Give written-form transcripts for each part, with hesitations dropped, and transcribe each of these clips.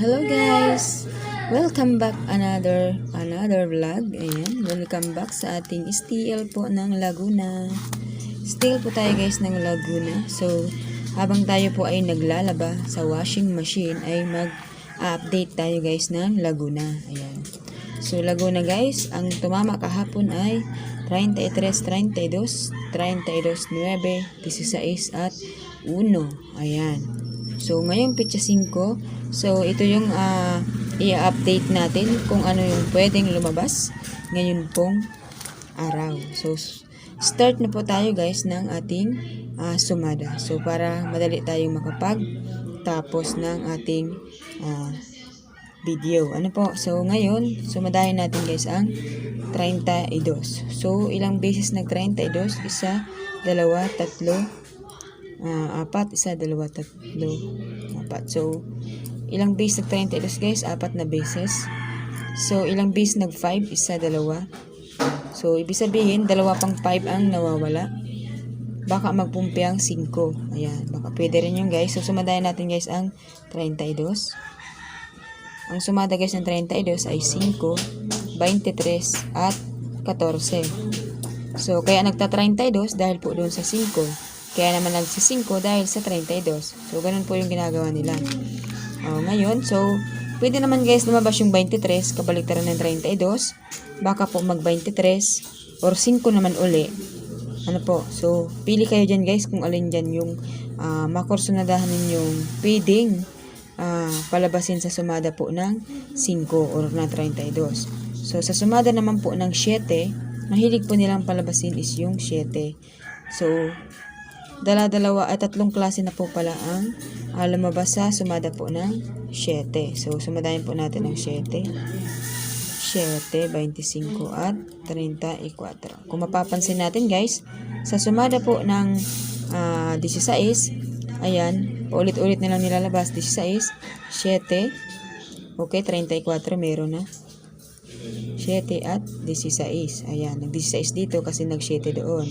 Hello guys! Welcome back another vlog. Ayan, welcome back sa ating STL po ng Laguna. Still po tayo guys ng Laguna. So, habang tayo po ay naglalaba sa washing machine ay mag-update tayo guys ng Laguna. Ayan. So, Laguna guys, ang tumama kahapon ay 33, 32, 32, 9, 16 at 1. Ayan. So, ngayong petsa 5. So, ito yung i-update natin kung ano yung pwedeng lumabas ngayon pong araw. So, start na po tayo guys ng ating sumada. So, para madali tayong makapag-tapos ng ating video. Ano po? So, ngayon, sumadahin natin guys ang 32. So, ilang beses nag 32? Isa, dalawa, tatlo, apat, isa, dalawa, tatlo, apat. So, ilang base nag 32 guys? Apat na bases. So, ilang base nag 5? Isa, dalawa. So, ibig sabihin, dalawa pang 5 ang nawawala. Baka magpumpi ang 5. Ayan, baka pwede rin yung guys. So, sumadahin natin guys ang 32. Ang sumada guys ng 32 ay 5, 23, at 14. So, kaya nagta-32 dahil po doon sa 5. Kaya naman nagsi-5 dahil sa 32. So, ganun po yung ginagawa nila. Ngayon, so, pwede naman guys lumabas yung 23, kabaliktaran ng 32. Baka po mag-23 or 5 naman uli. Ano po? So, pili kayo dyan guys kung alin dyan yung makursunadahan ninyong pwedeng palabasin sa sumada po ng 5 or na 32. So, sa sumada naman po ng 7, mahilig po nilang palabasin is yung 7. So, dalawa at tatlong klase na po pala ang lumabas sa sumada po ng 7. So, sumadahin po natin ng 7, 25 at 34. Kung mapapansin natin guys, sa sumada po ng 16, ayan, paulit-ulit na lang nilalabas. 16, 7, okay, 34 meron na. 7 at 16. Ayan, nag-16 dito kasi nag-7 doon.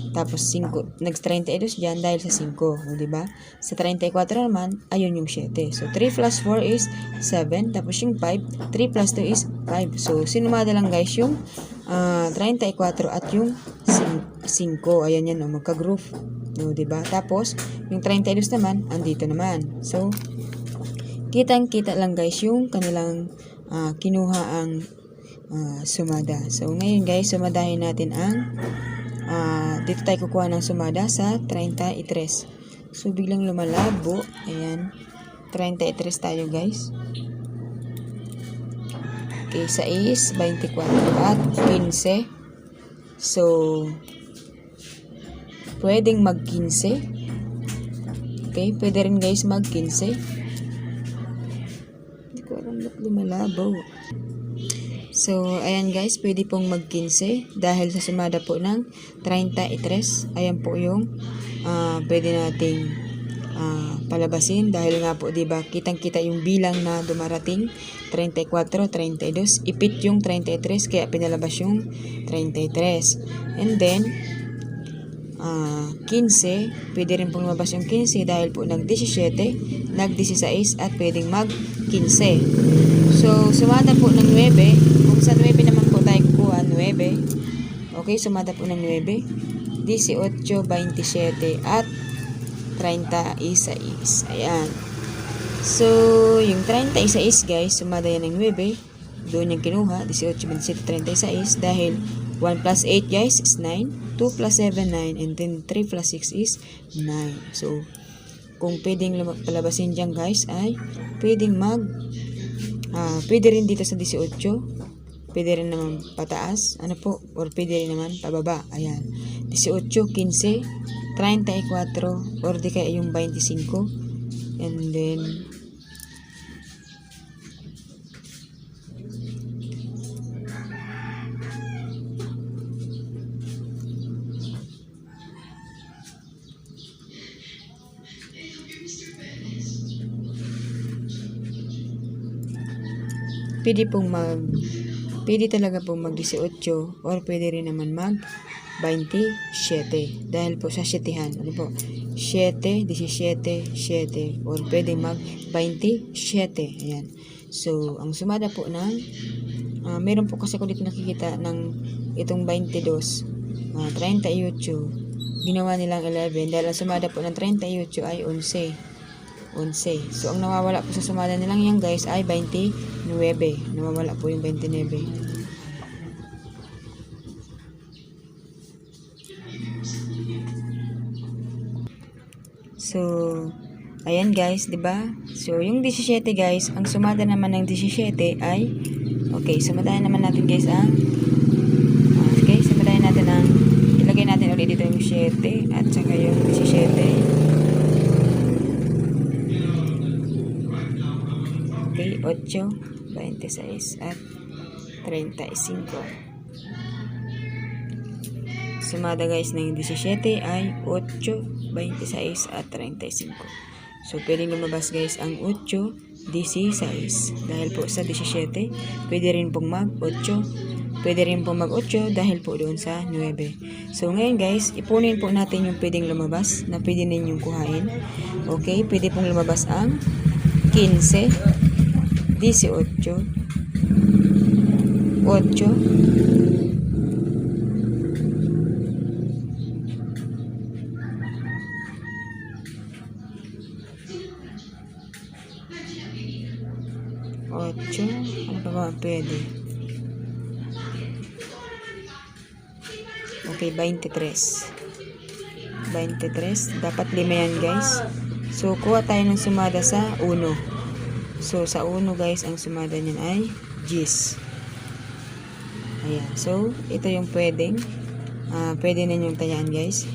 Tapos 5, nag-32 dyan dahil sa 5, diba? Sa 34 naman, ayun yung 7. So, 3 plus 4 is 7. Tapos yung 5, 3 plus 2 is 5. So, sinumada lang guys yung 34 at yung 5. Ayan yan, magka-group. No, diba? Tapos, yung 32 naman, andito naman. So, kitang-kita lang guys yung kanilang kinuha ang sumada. So, ngayon guys, sumadahin natin ang dito tayo kukuha ng sumada sa 33. So, biglang lumalabo. Ayan. 33 tayo guys. Okay, 6, 24 at 15. So, pwedeng mag-15. Okay, pwede rin guys mag-15. Hindi ko alam ba't lumalabo. So, ayan guys, pwede pong mag-15 dahil sa sumada po ng 33. Ayan po yung pwede nating palabasin dahil nga po, diba, kitang-kita yung bilang na dumarating, 34, 32. Ipit yung 33 kaya pinalabas yung 33. And then, 15, pwede rin pong lumabas yung 15 dahil po nag-17, nag-16 at pwedeng mag-15. So, sumada po ng 9. Kung sa 9 naman po tayo kukuha, 9. Okay, sumada po ng 9. 18, 27 at 36. Ayan. So, yung 36 guys, sumada yan ng 9. Doon yung kinuha, 18, 27, 36. Dahil 1 plus 8 guys is 9. 2 plus 7, 9. And then 3 plus 6 is 9. So, kung pwedeng palabasin dyan guys ay pwedeng pwede rin dito sa 18. Pwede rin naman pataas. Ano po? Or pwede rin naman pababa. Ayan. 18, 15, 34, or di kaya yung 25. And then, pwede talaga pong mag-18 or pwede rin naman mag 27 dahil po sa 7han. Ano po? 7, 7, 17, 7. Or pwede mag 27. Ayan. So, ang sumada po ng, meron po kasi ako dito nakikita ng itong 22, 38. Ginawa nilang 11 dahil ang sumada po ng 38 ay 11. So, ang nawawala po sa sumada nilang yan guys ay 29. Nawawala po yung 29. So, ayan guys, 'di ba? So, yung 17 guys, ang sumada naman ng 17 ay okay, sumadahan naman natin guys ang okay, sumadahan natin ang ilagay natin ulit dito yung 7 at saka yung 17. Okay, 8, 26 at 35. Sumada guys ng 17 ay 8, 26 at 35. So, pwedeng lumabas guys ang 8, 16. Dahil po sa 17, pwede rin pong mag-8. Pwede rin pong mag-8 dahil po doon sa 9. So, ngayon guys, ipunin po natin yung pwedeng lumabas na pwede ninyong kuhain. Okay, pwede pong lumabas ang 15, 18, 8, 8, ano pa ba pwede? Okay, 23. 23, dapat 5 yan guys. So, kuha tayo ng sumada sa 1. So, sa 1 guys, ang sumada niyan ay 10. Ayan, so, ito yung pwedeng pwede na yung tayaan guys.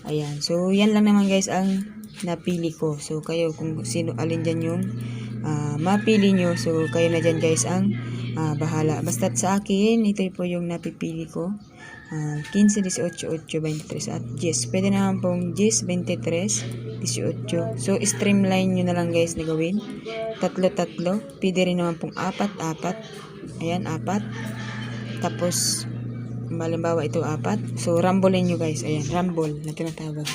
Ayan, so, yan lang naman guys ang napili ko. So, kayo kung sino alin dyan yung mapili nyo, so kayo na dyan guys ang bahala. Basta't sa akin, ito po yung napipili ko. 15, 18, 8, 23 at 10. Pwede naman pong 10, 23, 18. So, streamline nyo na lang guys na gawin. 3. Pwede rin naman pong 4. Ayan, 4. Tapos, malimbawa ito 4. So, rumble nyo guys. Ayan, rumble na tinatawag.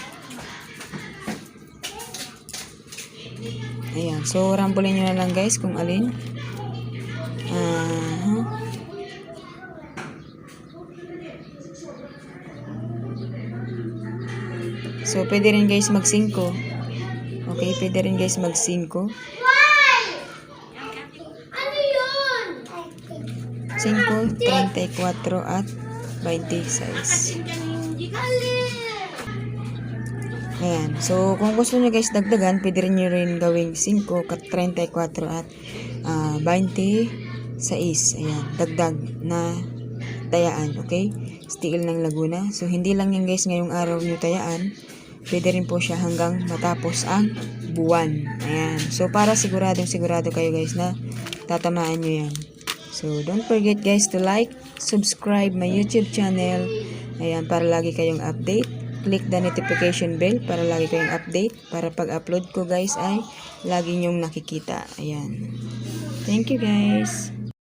Ayan. So, rambulin nyo na lang guys kung alin. So, pwede rin guys mag 5. Okay, pwede rin guys mag 5. Ano yun? 5, 34 at 26. Ayan. So, kung gusto nyo guys dagdagan, pwede rin nyo rin gawing 5, 34 at 26. Ayan. Dagdag na tayaan. Okay? Stiil ng Laguna. So, hindi lang yan guys ngayong araw nyo tayaan. Pwede rin po siya hanggang matapos ang buwan. Ayan. So, para sigurado kayo guys na tatamaan nyo yan. So, don't forget guys to like, subscribe my YouTube channel. Ayan, para lagi kayong update. Click the notification bell para lagi kayong update. Para pag-upload ko guys ay lagi nyong nakikita. Ayan. Thank you guys.